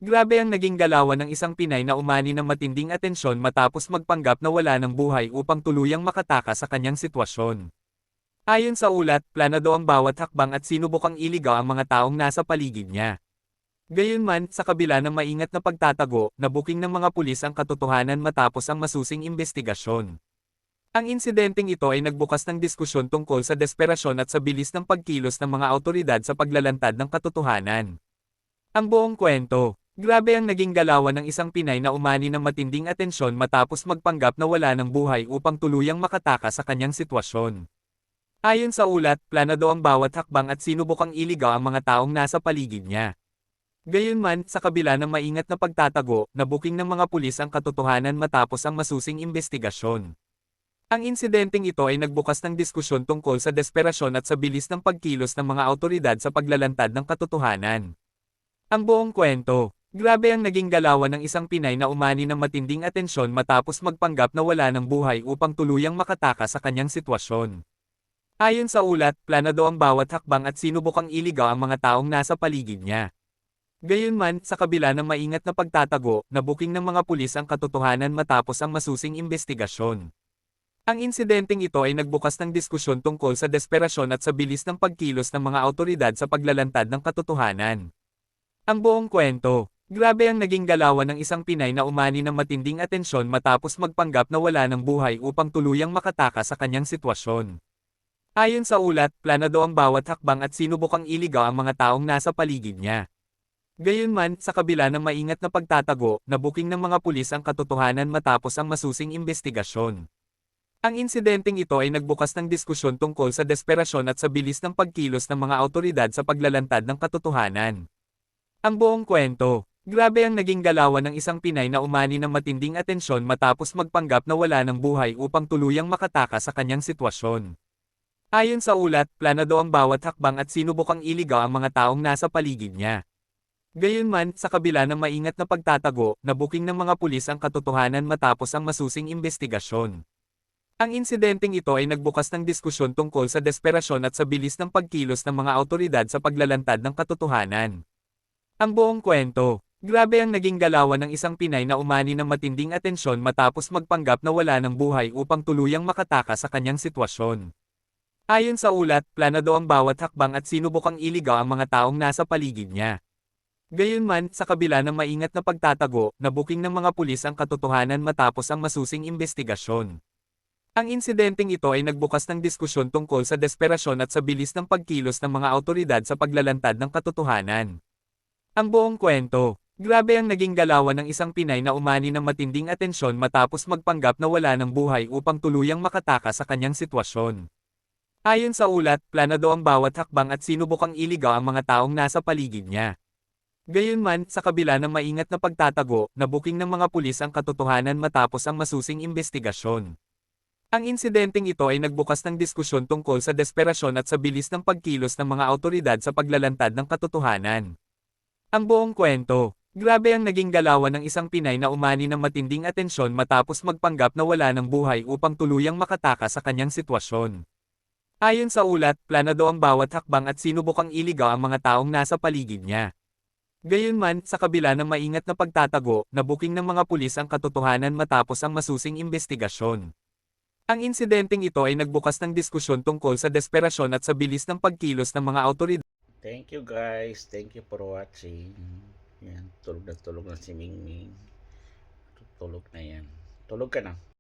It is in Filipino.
Grabe ang naging galawan ng isang Pinay na umani ng matinding atensyon matapos magpanggap na wala ng buhay upang tuluyang makatakas sa kanyang sitwasyon. Ayon sa ulat, planado ang bawat hakbang at sinubukang iligaw ang mga taong nasa paligid niya. Gayunman, sa kabila ng maingat na pagtatago, nabuking ng mga pulis ang katotohanan matapos ang masusing investigasyon. Ang insidenteng ito ay nagbukas ng diskusyon tungkol sa desperasyon at sa bilis ng pagkilos ng mga awtoridad sa paglalantad ng katotohanan. Ang buong kwento. Grabe ang naging galawan ng isang Pinay na umani ng matinding atensyon matapos magpanggap na wala ng buhay upang tuluyang makatakas sa kanyang sitwasyon. Ayon sa ulat, planado ang bawat hakbang at sinubukang iligaw ang mga taong nasa paligid niya. Gayunman, sa kabila ng maingat na pagtatago, nabuking ng mga pulis ang katotohanan matapos ang masusing investigasyon. Ang insidenteng ito ay nagbukas ng diskusyon tungkol sa desperasyon at sa bilis ng pagkilos ng mga awtoridad sa paglalantad ng katotohanan. Ang buong kwento. Grabe ang naging galawan ng isang Pinay na umani ng matinding atensyon matapos magpanggap na wala ng buhay upang tuluyang makatakas sa kanyang sitwasyon. Ayon sa ulat, planado ang bawat hakbang at sinubukang iligaw ang mga taong nasa paligid niya. Gayunman, sa kabila ng maingat na pagtatago, nabuking ng mga pulis ang katotohanan matapos ang masusing investigasyon. Ang insidenteng ito ay nagbukas ng diskusyon tungkol sa desperasyon at sa bilis ng pagkilos ng mga awtoridad sa paglalantad ng katotohanan. Ang buong kwento. Grabe ang naging galawan ng isang Pinay na umani ng matinding atensyon matapos magpanggap na wala ng buhay upang tuluyang makatakas sa kanyang sitwasyon. Ayon sa ulat, planado ang bawat hakbang at sinubukang iligaw ang mga taong nasa paligid niya. Gayunman, sa kabila ng maingat na pagtatago, nabuking ng mga pulis ang katotohanan matapos ang masusing investigasyon. Ang insidenteng ito ay nagbukas ng diskusyon tungkol sa desperasyon at sa bilis ng pagkilos ng mga awtoridad sa paglalantad ng katotohanan. Ang buong kwento. Grabe ang naging galawan ng isang Pinay na umani ng matinding atensyon matapos magpanggap na wala ng buhay upang tuluyang makatakas sa kanyang sitwasyon. Ayon sa ulat, planado ang bawat hakbang at sinubukang iligaw ang mga taong nasa paligid niya. Gayunman, sa kabila ng maingat na pagtatago, nabuking ng mga pulis ang katotohanan matapos ang masusing investigasyon. Ang insidenteng ito ay nagbukas ng diskusyon tungkol sa desperasyon at sa bilis ng pagkilos ng mga awtoridad sa paglalantad ng katotohanan. Ang buong kwento. Grabe ang naging galawan ng isang Pinay na umani ng matinding atensyon matapos magpanggap na wala ng buhay upang tuluyang makatakas sa kanyang sitwasyon. Ayon sa ulat, planado ang bawat hakbang at sinubukang iligaw ang mga taong nasa paligid niya. Gayunman, sa kabila ng maingat na pagtatago, nabuking ng mga pulis ang katotohanan matapos ang masusing investigasyon. Ang insidenteng ito ay nagbukas ng diskusyon tungkol sa desperasyon at sa bilis ng pagkilos ng mga awtoridad sa paglalantad ng katotohanan. Ang buong kwento. Grabe ang naging galawan ng isang Pinay na umani ng matinding atensyon matapos magpanggap na wala ng buhay upang tuluyang makatakas sa kanyang sitwasyon. Ayon sa ulat, planado ang bawat hakbang at sinubukang iligaw ang mga taong nasa paligid niya. Gayunman, sa kabila ng maingat na pagtatago, nabuking ng mga pulis ang katotohanan matapos ang masusing investigasyon. Ang insidenteng ito ay nagbukas ng diskusyon tungkol sa desperasyon at sa bilis ng pagkilos ng mga awtoridad sa paglalantad ng katotohanan. Ang buong kwento. Grabe ang naging galawan ng isang Pinay na umani ng matinding atensyon matapos magpanggap na wala ng buhay upang tuluyang makatakas sa kanyang sitwasyon. Ayon sa ulat, planado ang bawat hakbang at sinubukang iligaw ang mga taong nasa paligid niya. Gayunman, sa kabila ng maingat na pagtatago, nabuking ng mga pulis ang katotohanan matapos ang masusing investigasyon. Ang insidenteng ito ay nagbukas ng diskusyon tungkol sa desperasyon at sa bilis ng pagkilos ng mga awtoridad. Thank you guys. Thank you for watching. Yan, tulog na si Mingming. Tulog na yan. Tulog ka na.